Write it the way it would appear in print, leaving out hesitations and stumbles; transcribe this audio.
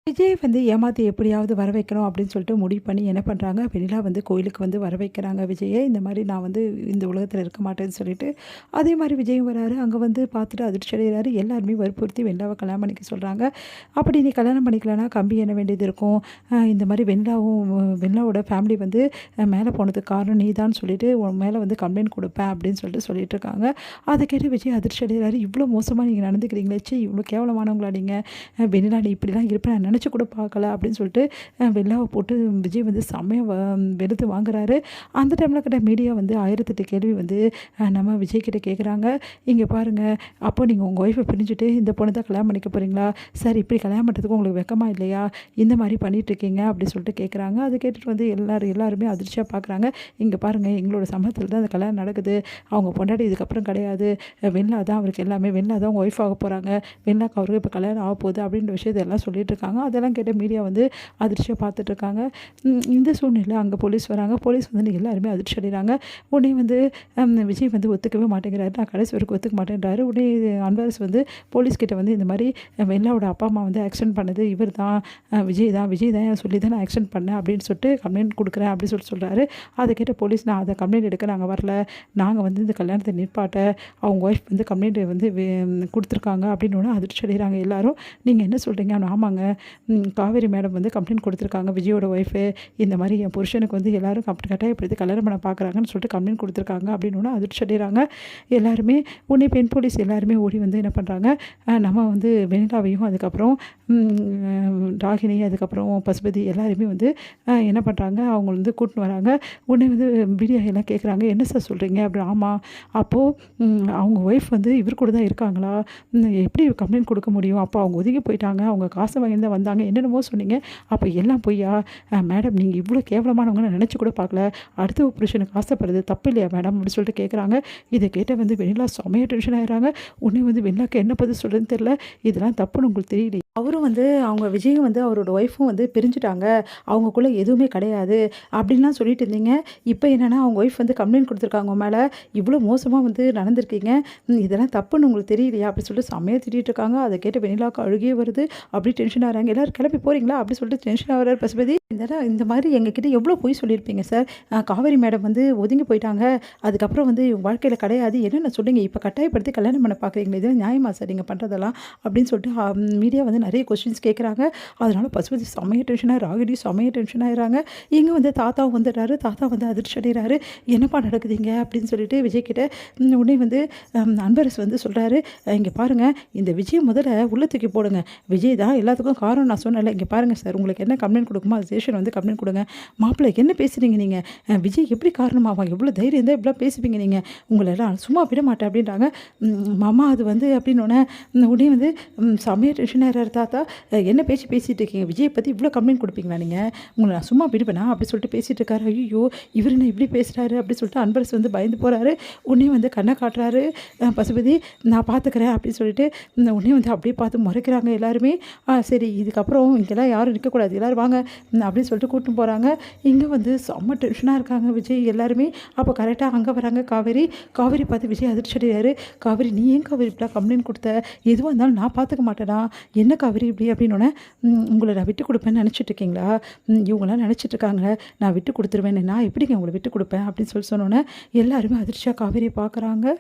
விஜய் வந்து ஏமாத்தி எப்படியாவது வர வைக்கணும் அப்படின்னு சொல்லிட்டு முடிவு பண்ணி என்ன பண்ணுறாங்க, வெண்ணிலா வந்து கோயிலுக்கு வந்து வர வைக்கிறாங்க விஜயை. இந்த மாதிரி நான் வந்து இந்த உலகத்தில் இருக்க மாட்டேன்னு சொல்லிட்டு, அதே மாதிரி விஜயும் வராரு. அங்கே வந்து பார்த்துட்டு அதிர்ச்சி அடைகிறாரு. எல்லாருமே வற்புறுத்தி வெண்ணிலாவை கல்யாணம் பண்ணிக்க சொல்கிறாங்க. அப்படி நீ கல்யாணம் பண்ணிக்கலனா கம்பி எண்ண வேண்டியது இருக்கும். இந்த மாதிரி வெண்ணிலாவோட ஃபேமிலி வந்து மேலே போனதுக்கு காரணம் நீ தான் சொல்லிட்டு உன் மேலே வந்து கம்ப்ளைண்ட் கொடுப்பேன் அப்படின்னு சொல்லிட்டு இருக்காங்க. அதை கேட்டு விஜய் அதிர்ச்சி அடைகிறாரு. இவ்வளோ மோசமாக நீங்கள் நடந்துக்கிறீங்களே, ச்சே இவ்வளோ கேவலமானவங்களா நீங்கள், வெண்ணிலா நீ இப்படிலாம் இருப்பேன் நான் நினச்சி கூட பார்க்கல அப்படின்னு சொல்லிட்டு வெள்ளாவை போட்டு விஜய் வந்து செம்மையாக வெளுத்து வாங்குறாரு. அந்த டைமில் கிட்ட மீடியா வந்து 1008 கேள்வி வந்து நம்ம விஜய் கிட்ட கேட்குறாங்க. இங்கே பாருங்கள், அப்போ நீங்கள் உங்கள் ஒய்ஃபை பிரிஞ்சுட்டு இந்த பொண்ணு தான் கல்யாணம் பண்ணிக்க போகிறீங்களா சார்? இப்படி கல்யாணம் பண்ணுறதுக்கு உங்களுக்கு வெக்கமாக இல்லையா? இந்த மாதிரி பண்ணிகிட்ருக்கீங்க அப்படின்னு சொல்லிட்டு கேட்குறாங்க. அதை கேட்டுட்டு வந்து எல்லாருமே அதிர்ச்சியாக பார்க்குறாங்க. இங்கே பாருங்கள், எங்களோட சம்மதத்தில் தான் அந்த கல்யாணம் நடக்குது. அவங்க பொண்டாட்டி இதுக்கப்புறம் கிடையாது. வெண்ணிலா தான் அவருக்கு எல்லாமே. வெண்ணிலா தான் அவங்க ஒய்ஃப் ஆக போகிறாங்க. வெண்ணிலாக்கு அவருக்கு இப்போ கல்யாணம் ஆக போகுது அப்படின்ற விஷயத்தை எல்லாம் சொல்லிட்டு இருக்காங்க. அதெல்லாம் கேட்ட மீடியா வந்து அதிர்ச்சியாக பார்த்துட்ருக்காங்க. இந்த சூழ்நிலையில் அங்கே போலீஸ் வராங்க. போலீஸ் வந்து எல்லாருமே அதிர்ச்சி அடைகிறாங்க. உடனே வந்து விஜய் வந்து ஒத்துக்கவே மாட்டேங்கிறாரு. நான் கடைசி வரைக்கும் ஒத்துக்க மாட்டேன்றாரு. உடனே அன்பரசு வந்து போலீஸ்கிட்ட வந்து இந்த மாதிரி வெண்ணிலாவோட அப்பா அம்மா வந்து ஆக்சிடென்ட் பண்ணது இவர் தான், விஜய் தான் சொல்லி தான் நான் ஆக்சிடென்ட் பண்ணேன் அப்படின்னு சொல்லிட்டு கம்ப்ளைண்ட் கொடுக்குறேன் அப்படின்னு சொல்கிறாரு. அதை கேட்ட போலீஸ், நான் அதை கம்ப்ளைண்ட் எடுக்க நாங்கள் வரல, நாங்கள் வந்து இந்த கல்யாணத்தை நிற்பாட்ட அவங்க ஒய்ஃப் வந்து கம்ப்ளைண்ட் வந்து கொடுத்துருக்காங்க அப்படின்னு அதிர்ச்சி அடைகிறாங்க எல்லாரும். நீங்கள் என்ன சொல்கிறீங்க? ஆமாங்க, காவேரி மேடம் வந்து கம்ப்ளைண்ட் கொடுத்துருக்காங்க. விஜயோட ஒய்ஃபு இந்த மாதிரி என் புருஷனுக்கு வந்து எல்லோரும் கட்டாயப்படுத்தி கல்யாணம் பண்ண பார்க்குறாங்கன்னு சொல்லிட்டு கம்ப்ளைண்ட் கொடுத்துருக்காங்க அப்படின்னு அதிர்ச்சி அடைகிறாங்க எல்லாருமே. உடனே பெண் போலீஸ் எல்லாருமே ஓடி வந்து என்ன பண்ணுறாங்க, நம்ம வந்து வெண்ணிலாவையும் அதுக்கப்புறம் ராகினி அதுக்கப்புறம் பசுபதி எல்லாருமே வந்து என்ன பண்ணுறாங்க, அவங்க வந்து கூட்டின்னு வராங்க. உடனே வந்து மீடியா எல்லாம் கேட்குறாங்க, என்ன சார் சொல்கிறீங்க அப்படி? ஆமாம், அப்போது அவங்க ஒய்ஃப் வந்து இவர் கூட தான் இருக்காங்களா? எப்படி கம்ப்ளைண்ட் கொடுக்க முடியும்? அப்போ அவங்க ஒதுங்கி போயிட்டாங்க, அவங்க காசை வாங்கி தான் வந்தாங்க, என்னென்னமோ சொன்னீங்க, அப்போ எல்லாம் பொய்யா? மேடம் நீங்கள் இவ்வளோ கேவலமானவங்கன்னு நினச்சி கூட பார்க்கல, அடுத்த புருஷனுக்கு ஆசைப்படுறது தப்பு இல்லையா மேடம் அப்படின்னு சொல்லிட்டு கேட்குறாங்க. இதை கேட்ட வந்து வெண்ணிலா செமையாக டென்ஷன் ஆகிறாங்க. உடனே வந்து வெண்ணிலாக்கு என்ன பதில் சொல்கிறதுன்னு தெரியல. இதெல்லாம் தப்புன்னு உங்களுக்கு தெரியல. அவரும் வந்து அவங்க விஜயும் வந்து அவரோட ஒய்ஃபும் வந்து பிரிஞ்சுட்டாங்க, அவங்களுக்குள்ளே எதுவுமே கிடையாது அப்படின்லாம் சொல்லிட்டு இருந்தீங்க. இப்போ என்னென்னா அவங்க ஒய்ஃப் வந்து கம்ப்ளைண்ட் கொடுத்துருக்காங்க உங்கள் மேலே, இவ்வளோ மோசமாக வந்து நடந்திருக்கீங்க, இதெல்லாம் தப்புன்னு உங்களுக்கு தெரியலையா அப்படின்னு சொல்லிட்டு செம்மையாக திட்டிகிட்டு இருக்காங்க. அதை கேட்டு வெண்ணிலாவுக்கு அழுகே வருது. அப்படி டென்ஷன் ஆகிறாங்க. எல்லோரும் கிளம்பி போகிறீங்களா அப்படின்னு சொல்லிட்டு டென்ஷன் ஆகிறார் பசுபதி. இந்த மாதிரி எங்ககிட்ட எவ்வளோ பொய் சொல்லியிருப்பீங்க சார், காவேரி மேடம் வந்து ஒதுங்கி போயிட்டாங்க, அதுக்கப்புறம் வந்து வாழ்க்கையில் கிடையாது, என்னென்ன சொல்லுங்க, இப்போ கட்டாயப்படுத்தி கல்யாணம் பண்ண பார்க்குறீங்களே, இதெல்லாம் நியாயமா சார் நீங்கள் பண்ணுறதெல்லாம் அப்படின்னு சொல்லிட்டு மீடியா வந்து நிறைய கொஸ்டின்ஸ் கேட்குறாங்க. அதனால் பசுபதி செம்மைய டென்ஷனாக, ராகினி செம்மைய டென்ஷன் ஆகிறாங்க. இங்கே வந்து தாத்தாவும் வந்துடுறாரு. தாத்தா வந்து அதிர்ச்சி அடைகிறாரு. என்னப்பா நடக்குதுங்க அப்படின்னு சொல்லிட்டு விஜய் கிட்ட. உடனே வந்து அன்பரசு வந்து சொல்கிறாரு, இங்கே பாருங்கள், இந்த விஜய் முதல்ல உள்ள தூக்கி போடுங்க, விஜய் தான் எல்லாத்துக்கும் காரணம் நான் சொன்னேன்ல, இங்கே பாருங்கள் சார், உங்களுக்கு என்ன கம்ப்ளைண்ட் கொடுக்குமோ அது ஸ்டேஷன் வந்து கம்ப்ளைண்ட் கொடுங்க. மாப்பிள்ளை என்ன பேசுகிறீங்க நீங்கள்? விஜய் எப்படி காரணமாகும்? எவ்வளோ தைரியம் இருந்தால் இப்படிலாம் பேசுவீங்க நீங்கள்? உங்களெல்லாம் சும்மா விட மாட்டேன் அப்படின்றாங்க. மாமா அது வந்து அப்படின்னோடனே உடனே வந்து செம்மையாக டென்ஷன் ஆகிறார் தாத்தா. என்ன பேசிகிட்டு இருக்கீங்க? விஜயை பற்றி இவ்வளோ கம்ப்ளைண்ட் கொடுப்பீங்களா நீங்கள்? உங்களை நான் சும்மா விடுவேனா அப்படி சொல்லிட்டு பேசிகிட்டு இருக்காரு. ஐயோ இவர் என்ன இப்படி பேசுகிறாரு அப்படின்னு சொல்லிட்டு அன்பரசு வந்து பயந்து போகிறாரு. உடனே வந்து கண்ணை காட்டுறாரு பசுபதி, நான் பார்த்துக்கிறேன் அப்படின்னு சொல்லிட்டு. உடனே வந்து அப்படியே பார்த்து முறைக்கிறாங்க எல்லாருமே. சரி இதுக்கப்புறம் இங்கெல்லாம் யாரும் நிற்கக்கூடாது, எல்லோரும் வாங்க அப்படின்னு சொல்லிட்டு கூட்டின்னு போகிறாங்க. இங்கே வந்து செம்ம டென்ஷனாக இருக்காங்க விஜய் எல்லாருமே. அப்போ கரெக்டாக அங்கே வராங்க காவேரி. காவேரி பார்த்து விஜய் அதிர்ச்சி அடைகிறாரு. காவேரி நீ ஏன் காவேரி இப்படிலாம் கம்ப்ளைண்ட் கொடுத்த? எதுவாக இருந்தாலும் நான் பார்த்துக்க மாட்டேனா? என்ன காவேரி இப்படி அப்படின்னோடனே, உங்களை நான் விட்டு கொடுப்பேன்னு நினச்சிட்டு இருக்கீங்களா? இவங்களாம் நினச்சிட்டு இருக்காங்க நான் விட்டு கொடுத்துருவேன், நான் எப்படிங்க உங்களை விட்டு கொடுப்பேன் அப்படின்னு சொல்லி சொன்னோன்னே எல்லாருமே அதிர்ச்சியாக காவேரியை பார்க்குறாங்க.